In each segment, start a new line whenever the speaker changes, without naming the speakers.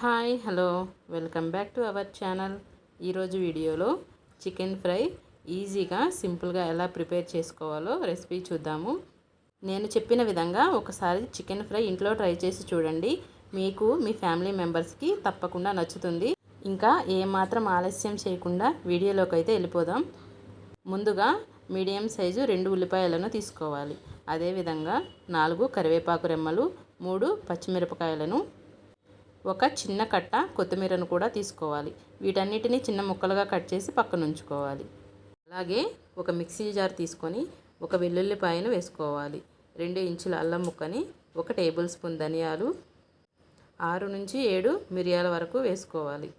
Hi hello welcome back to our channel. ఈరోజు వీడియోలో chicken fry ఈజీగా సింపుల్గా ఎలా ప్రిపేర్ చేసుకోవాలో రెసిపీ చూద్దాము. నేను చెప్పిన విధంగా ఒకసారి చికెన్ ఫ్రై ఇంట్లో ట్రై చేసి చూడండి. మీకు మీ ఫ్యామిలీ మెంబర్స్కి తప్పకుండా నచ్చుతుంది. ఇంకా ఏమాత్రం ఆలస్యం చేయకుండా వీడియోలోకి అయితే వెళ్ళిపోదాం. ముందుగా మీడియం సైజు 2 ఉల్లిపాయలను తీసుకోవాలి. అదేవిధంగా 4 కరివేపాకు రెమ్మలు, 3 పచ్చిమిరపకాయలను, ఒక చిన్న కట్ట కొత్తిమీరను కూడా తీసుకోవాలి. వీటన్నిటిని చిన్న ముక్కలుగా కట్ చేసి పక్కన ఉంచుకోవాలి. అలాగే ఒక మిక్సీ జార్ తీసుకొని ఒక వెల్లుల్లిపాయను వేసుకోవాలి. 2 ఇంచుల అల్లం ముక్కని, 1 టేబుల్ స్పూన్ ధనియాలు, 6 నుంచి 7 మిరియాల వరకు వేసుకోవాలి.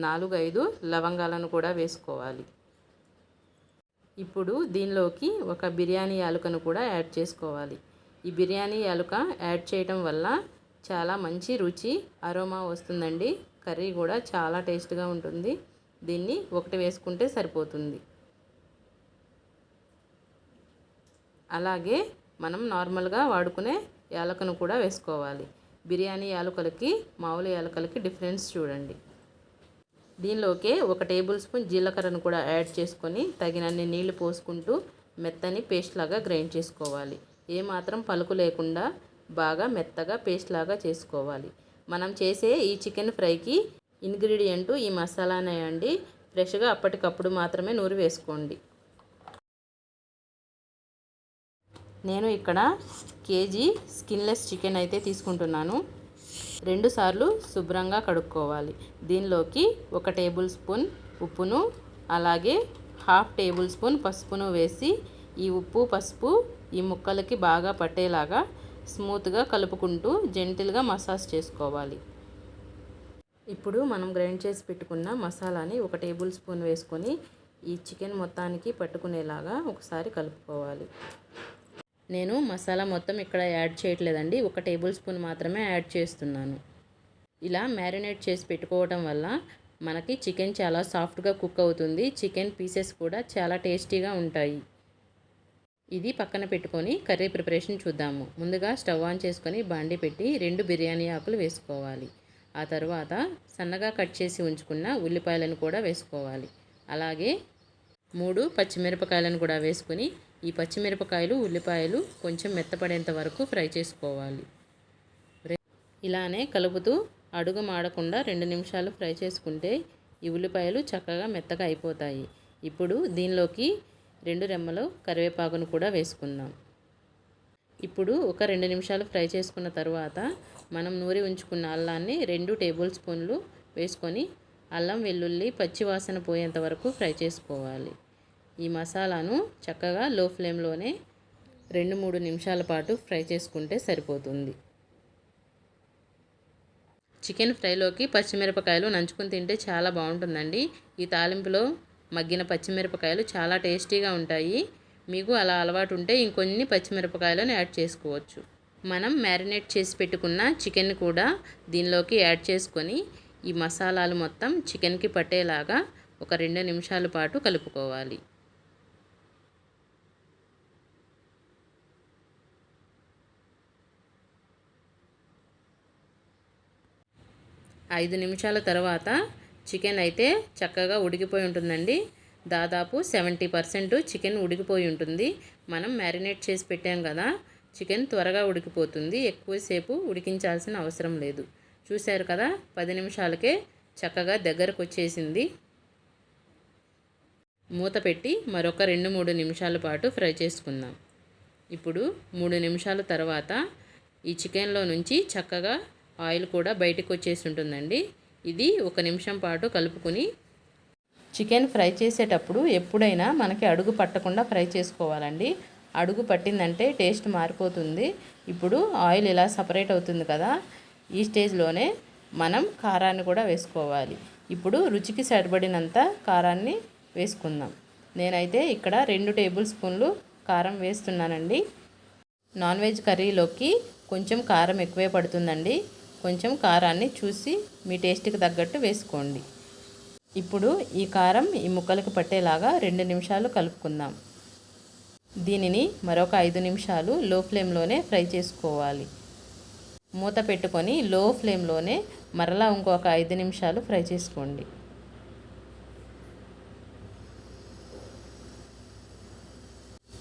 4-5 లవంగాలను కూడా వేసుకోవాలి. ఇప్పుడు దీనిలోకి ఒక బిర్యానీ యాలుకను కూడా యాడ్ చేసుకోవాలి. ఈ బిర్యానీ యాలుక యాడ్ చేయడం వల్ల చాలా మంచి రుచి అరోమా వస్తుందండి. కర్రీ కూడా చాలా టేస్ట్గా ఉంటుంది. దీన్ని 1 వేసుకుంటే సరిపోతుంది. అలాగే మనం నార్మల్గా వాడుకునే యాలకను కూడా వేసుకోవాలి. బిర్యానీ యాలకులకి మామూలు యాలకులకి డిఫరెన్స్ చూడండి. దీనిలోకే 1 టేబుల్ స్పూన్ జీలకర్రను కూడా యాడ్ చేసుకొని తగినన్ని నీళ్లు పోసుకుంటూ మెత్తని పేస్ట్ లాగా గ్రైండ్ చేసుకోవాలి. ఏమాత్రం పలుకు లేకుండా బాగా మెత్తగా పేస్ట్ లాగా చేసుకోవాలి. మనం చేసే ఈ చికెన్ ఫ్రైకి ఇంగ్రీడియంట్ ఈ మసాలానే అండి. ఫ్రెష్గా అప్పటికప్పుడు మాత్రమే నూరి వేసుకోండి. నేను ఇక్కడ కేజీ స్కిన్లెస్ చికెన్ అయితే తీసుకుంటున్నాను. 2 సార్లు శుభ్రంగా కడుక్కోవాలి. దీనిలోకి 1 టేబుల్ స్పూన్ ఉప్పును, అలాగే 1/2 టేబుల్ స్పూన్ పసుపును వేసి ఈ ఉప్పు పసుపు ఈ ముక్కలకి బాగా పట్టేలాగా స్మూత్గా కలుపుకుంటూ జెంటిల్గా మసాజ్ చేసుకోవాలి. ఇప్పుడు మనం గ్రైండ్ చేసి పెట్టుకున్న మసాలాని 1 టేబుల్ స్పూన్ వేసుకొని ఈ చికెన్ మొత్తానికి పట్టుకునేలాగా ఒకసారి కలుపుకోవాలి. నేను మసాలా మొత్తం ఇక్కడ యాడ్ చేయట్లేదండి. 1 టేబుల్ స్పూన్ మాత్రమే యాడ్ చేస్తున్నాను. ఇలా మ్యారినేట్ చేసి పెట్టుకోవడం వల్ల మనకి చికెన్ చాలా సాఫ్ట్గా కుక్ అవుతుంది. చికెన్ పీసెస్ కూడా చాలా టేస్టీగా ఉంటాయి. ఇది పక్కన పెట్టుకొని కర్రీ ప్రిపరేషన్ చూద్దాము. ముందుగా స్టవ్ ఆన్ చేసుకొని బాండి పెట్టి 2 బిర్యానీ ఆకులు వేసుకోవాలి. ఆ తర్వాత సన్నగా కట్ చేసి ఉంచుకున్న ఉల్లిపాయలను కూడా వేసుకోవాలి. అలాగే 3 పచ్చిమిరపకాయలను కూడా వేసుకొని ఈ పచ్చిమిరపకాయలు ఉల్లిపాయలు కొంచెం మెత్తపడేంత వరకు ఫ్రై చేసుకోవాలి. ఇలానే కలుపుతూ అడుగు మాడకుండా 2 నిమిషాలు ఫ్రై చేసుకుంటే ఈ ఉల్లిపాయలు చక్కగా మెత్తగా అయిపోతాయి. ఇప్పుడు దీనిలోకి 2 రెమ్మలు కరివేపాకును కూడా వేసుకుందాం. ఇప్పుడు ఒక 2 నిమిషాలు ఫ్రై చేసుకున్న తర్వాత మనం నూరి ఉంచుకున్న అల్లాన్ని 2 టేబుల్ స్పూన్లు వేసుకొని అల్లం వెల్లుల్లి పచ్చి వాసన పోయేంత వరకు ఫ్రై చేసుకోవాలి. ఈ మసాలాను చక్కగా లో ఫ్లేమ్లోనే 2-3 నిమిషాల పాటు ఫ్రై చేసుకుంటే సరిపోతుంది. చికెన్ ఫ్రైలోకి పచ్చిమిరపకాయలు నంచుకుని తింటే చాలా బాగుంటుందండి. ఈ తాలింపులో మగ్గిన పచ్చిమిరపకాయలు చాలా టేస్టీగా ఉంటాయి. మీకు అలా అలవాటు ఉంటే ఇంకొన్ని పచ్చిమిరపకాయలను యాడ్ చేసుకోవచ్చు. మనం మ్యారినేట్ చేసి పెట్టుకున్న చికెన్ కూడా దీనిలోకి యాడ్ చేసుకొని ఈ మసాలాలు మొత్తం చికెన్కి పట్టేలాగా ఒక 2 నిమిషాల పాటు కలుపుకోవాలి. ఐదు నిమిషాల తర్వాత చికెన్ అయితే చక్కగా ఉడికిపోయి ఉంటుందండి. దాదాపు 70% చికెన్ ఉడికిపోయి ఉంటుంది. మనం మ్యారినేట్ చేసి పెట్టాం కదా, చికెన్ త్వరగా ఉడికిపోతుంది. ఎక్కువసేపు ఉడికించాల్సిన అవసరం లేదు. చూశారు కదా, 10 నిమిషాలకే చక్కగా దగ్గరకు వచ్చేసింది. మూత పెట్టి మరొక 2-3 నిమిషాల పాటు ఫ్రై చేసుకుందాం. ఇప్పుడు 3 నిమిషాల తర్వాత ఈ చికెన్లో నుంచి చక్కగా ఆయిల్ కూడా బయటకు వచ్చేసి ఉంటుందండి. ఇది 1 నిమిషం పాటు కలుపుకొని చికెన్ ఫ్రై చేసేటప్పుడు ఎప్పుడైనా మనకి అడుగు పట్టకుండా ఫ్రై చేసుకోవాలండి. అడుగు పట్టిందంటే టేస్ట్ మారిపోతుంది. ఇప్పుడు ఆయిల్ ఇలా సపరేట్ అవుతుంది కదా, ఈ స్టేజ్లోనే మనం కారాన్ని కూడా వేసుకోవాలి. ఇప్పుడు రుచికి సరిపడినంత కారాన్ని వేసుకుందాం. నేనైతే ఇక్కడ 2 టేబుల్ స్పూన్లు కారం వేస్తున్నానండి. నాన్ వెజ్ కర్రీలోకి కొంచెం కారం ఎక్కువే పడుతుందండి. కొంచెం కారాన్ని చూసి మీ టేస్ట్కి తగ్గట్టు వేసుకోండి. ఇప్పుడు ఈ కారం ఈ ముక్కలకు పట్టేలాగా 2 నిమిషాలు కలుపుకుందాం. దీనిని మరొక 5 నిమిషాలు లో ఫ్లేమ్లోనే ఫ్రై చేసుకోవాలి. మూత పెట్టుకొని లో ఫ్లేమ్లోనే మరలా ఇంకొక 5 నిమిషాలు ఫ్రై చేసుకోండి.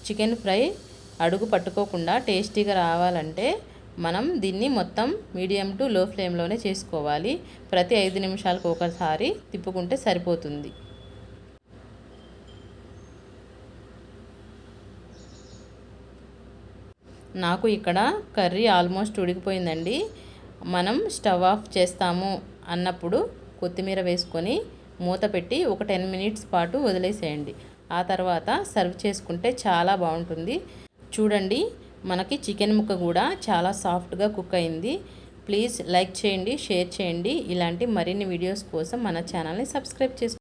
చికెన్ ఫ్రై అడుగు పట్టుకోకుండా టేస్టీగా రావాలంటే మనం దీన్ని మొత్తం మీడియం టు లో ఫ్లేమ్లోనే చేసుకోవాలి. ప్రతి 5 నిమిషాలకు ఒకసారి తిప్పుకుంటే సరిపోతుంది. నాకు ఇక్కడ కర్రీ ఆల్మోస్ట్ ఉడికిపోయిందండి. మనం స్టవ్ ఆఫ్ చేస్తాము అన్నప్పుడు కొత్తిమీర వేసుకొని మూత పెట్టి ఒక 10 మినిట్స్ పాటు వదిలేసేయండి. ఆ తర్వాత సర్వ్ చేసుకుంటే చాలా బాగుంటుంది. చూడండి, మనకి చికెన్ ముక్క కూడా చాలా సాఫ్ట్గా కుక్ అయింది. ప్లీజ్ లైక్ చేయండి, షేర్ చేయండి. ఇలాంటి మరిన్ని వీడియోస్ కోసం మన ఛానల్ని సబ్స్క్రైబ్ చేసుకోండి.